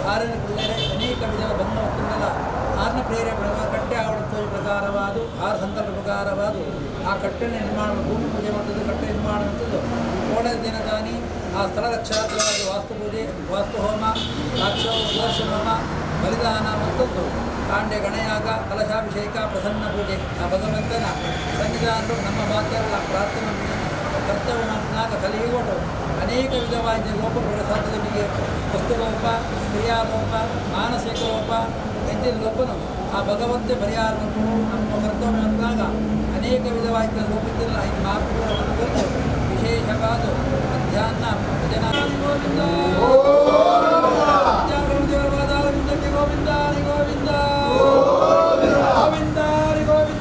ಆರನೇ ಪಿಳ್ಳರೆ ಅನೇಕ ವಿಧದ ಬಂಧ ಒತ್ತುಂಡಲ ಆರನ ಪ್ರೇರೇಪಣೆ ಕಟ್ಟೆ ಆವೃತ್ತ ಪ್ರಕಾರವಾದ ಆರು ಸಂಕಲ್ಪ ಪ್ರಕಾರವಾದ ಆ ಕಟ್ಟೆನ ನಿರ್ಮಾಣ ಭೂಮಿ ಪೂಜೆ ಮಾಡುತ್ತದೆ ಕಟ್ಟೆ ನಿರ್ಮಾಣ ಮಾಡುತ್ತದೆ ಕೋಡ ದಿನ ತಾನಿ ಆ ಸ್ಥಳದ ಕ್ಷೇತ್ರವಾದ ವಾಸ್ತು ಪೂಜೆ ವಾಸ್ತು ಹೋಮ ಸುದರ್ಶನ ಹೋಮ ಬಲಿದಾನ ಮತ್ತೊಂದು ಕಾಂಡೆ ಗಣಯಾಗ ಕಲಶಾಭಿಷೇಕ ಪ್ರಸನ್ನ ಪೂಜೆ ಆ ಭಗವಂತನ ಸನ್ನಿಧಾನರು ನಮ್ಮ ಬಾಕ್ಯಗಳ ಪ್ರಾರ್ಥನೆ ಕರ್ತವ್ಯನಾಗ ಕಲಿಯುವುದು ಅನೇಕ ವಿಧವಾದ ಲೋಪಗಳ ಸಾಧ್ಯತೆಗೆ ವಸ್ತುಲೋಪ ಕ್ರಿಯಾಲೋಪ ಮಾನಸಿಕ ಲೋಪ ಎಂದಿನ ಲೋಪನು ಆ ಭಗವಂತ ಪರಿಹಾರವನ್ನು ನಮ್ಮ ಕರ್ತವ್ಯ ಅಂದಾಗ ಅನೇಕ ವಿಧವಾದ ಲೋಪದಿಂದ ಐದು ಮಾರ್ಗಗಳನ್ನು ಕುರಿತು ವಿಶೇಷವಾದ ಮಧ್ಯಾಹ್ನ ಜನ ಗೋವಿಂದ ಗೋವಿಂದ ಗೋವಿಂದ ಗೋವಿಂದ ಗೋವಿಂದ ಭಗವಂತ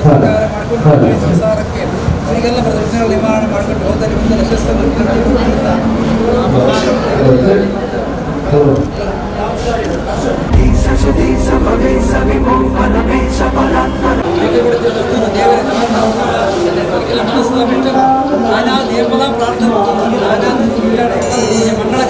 ಸರ್ಕಾರ ಮಾಡಿಕೊಂಡು ಸಂಸಾರಕ್ಕೆ ಅವರಿಗೆಲ್ಲ ಪ್ರದರ್ಶನಗಳು ನಿರ್ಮಾಣ ಮಾಡಿಕೊಂಡು ಹೋದಲ್ಲಿ ಮುಂದೆ ದೇವರ ಮನಸ್ಸು ನಾನಾ ದೇವರ ಪ್ರಾರ್ಥನೆ ಮಂಗಳ